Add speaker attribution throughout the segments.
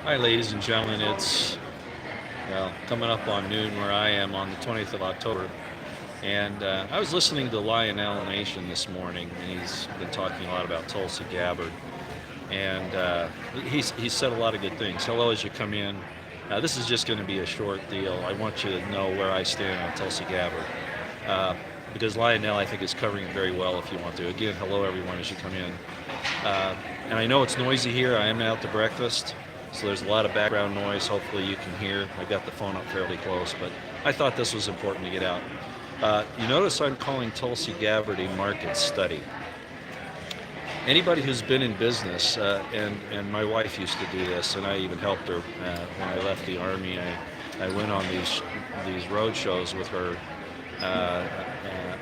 Speaker 1: Hi, ladies and gentlemen. It's coming up on noon where I am on the 20th of October, and I was listening to Lionel Nation this morning, and he's been talking a lot about Tulsi Gabbard, and he's said a lot of good things. Hello, as you come in. This is just going to be a short deal. I want you to know where I stand on Tulsi Gabbard, uh, because Lionel, I think, is covering it very well. If you want to, again, hello everyone as you come in. And I know it's noisy here. I am out to breakfast, so there's a lot of background noise. Hopefully you can hear. I got the phone up fairly close, but I thought this was important to get out. You notice I'm calling Tulsi Gabbard a market study. Anybody who's been in business, and my wife used to do this, and I even helped her when I left the Army. I went on these road shows with her,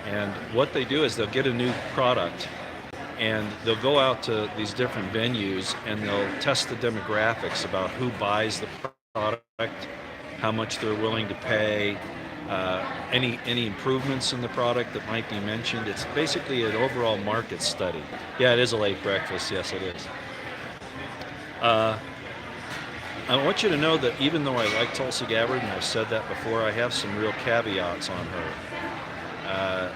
Speaker 1: and what they do is they'll get a new product and they'll go out to these different venues and they'll test the demographics about who buys the product, how much they're willing to pay, any improvements in the product that might be mentioned. It's basically an overall market study. Yeah, it is a late breakfast. Yes, it is. Uh, I want you to know that even though I like Tulsi Gabbard, and I've said that before, I have some real caveats on her. Uh,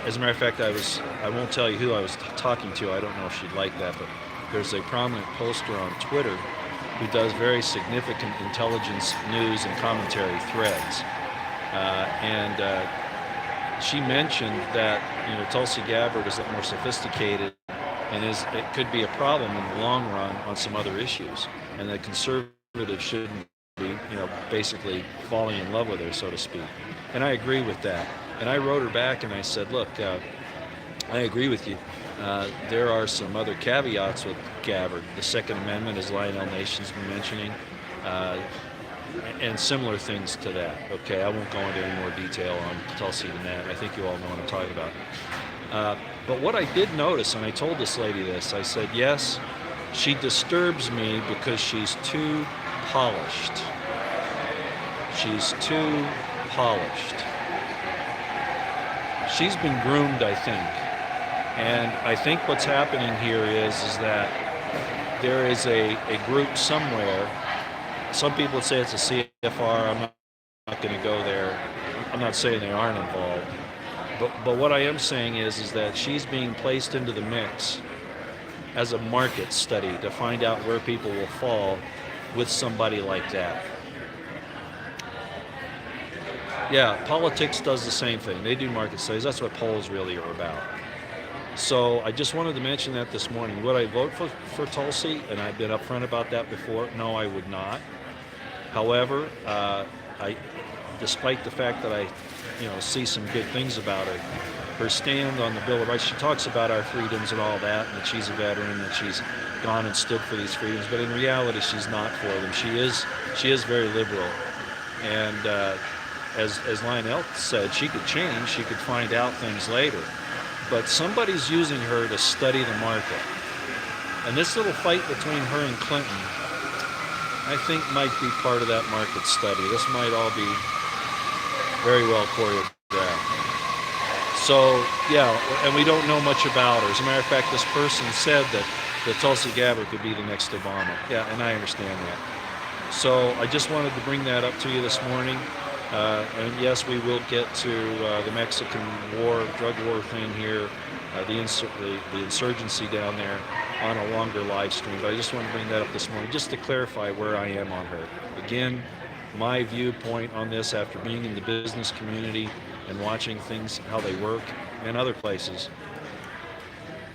Speaker 1: As a matter of fact, I won't tell you who I was talking to. I don't know if she'd like that, but there's a prominent poster on Twitter who does very significant intelligence news and commentary threads. And she mentioned that Tulsi Gabbard is a lot more sophisticated and it could be a problem in the long run on some other issues, and that conservatives shouldn't be basically falling in love with her, so to speak. And I agree with that. And I wrote her back and I said, look, I agree with you. There are some other caveats with Gabbard. The Second Amendment, as Lionel Nation's been mentioning, uh, and similar things to that. Okay, I won't go into any more detail on Tulsi than that. I think you all know what I'm talking about. But what I did notice, and I told this lady this, I said, yes, she disturbs me because she's too polished. She's too polished. She's been groomed, I think. And I think what's happening here is that there is a group somewhere. Some people would say it's a CFR. I'm not going to go there. I'm not saying they aren't involved. But what I am saying is that she's being placed into the mix as a market study to find out where people will fall with somebody like that. Yeah, politics does the same thing. They do market studies. That's what polls really are about. So I just wanted to mention that this morning. Would I vote for Tulsi? And I've been upfront about that before. No, I would not. However, despite the fact that I see some good things about her, her stand on the Bill of Rights, she talks about our freedoms and all that, and that she's a veteran, that she's gone and stood for these freedoms. But in reality, she's not for them. She is very liberal, and as Lionel said, she could change, she could find out things later. But somebody's using her to study the market. And this little fight between her and Clinton, I think, might be part of that market study. This might all be very well choreographed. So, yeah, and we don't know much about her. As a matter of fact, this person said that Tulsi Gabbard could be the next Obama. Yeah, and I understand that. So I just wanted to bring that up to you this morning. And yes, we will get to the Mexican war, drug war thing here, the insurgency down there on a longer live stream. But I just want to bring that up this morning just to clarify where I am on her. Again, my viewpoint on this after being in the business community and watching things, how they work, and other places,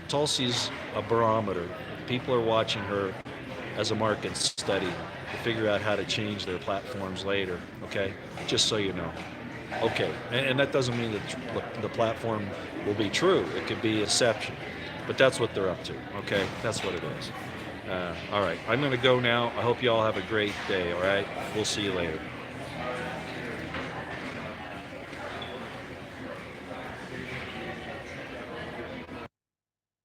Speaker 1: Tulsi's a barometer. People are watching her as a market study to figure out how to change their platforms later, okay? Just so you know. Okay, and that doesn't mean that the platform will be true. It could be exception, but that's what they're up to, okay? That's what it is. All right, I'm going to go now. I hope you all have a great day, all right? We'll see you later.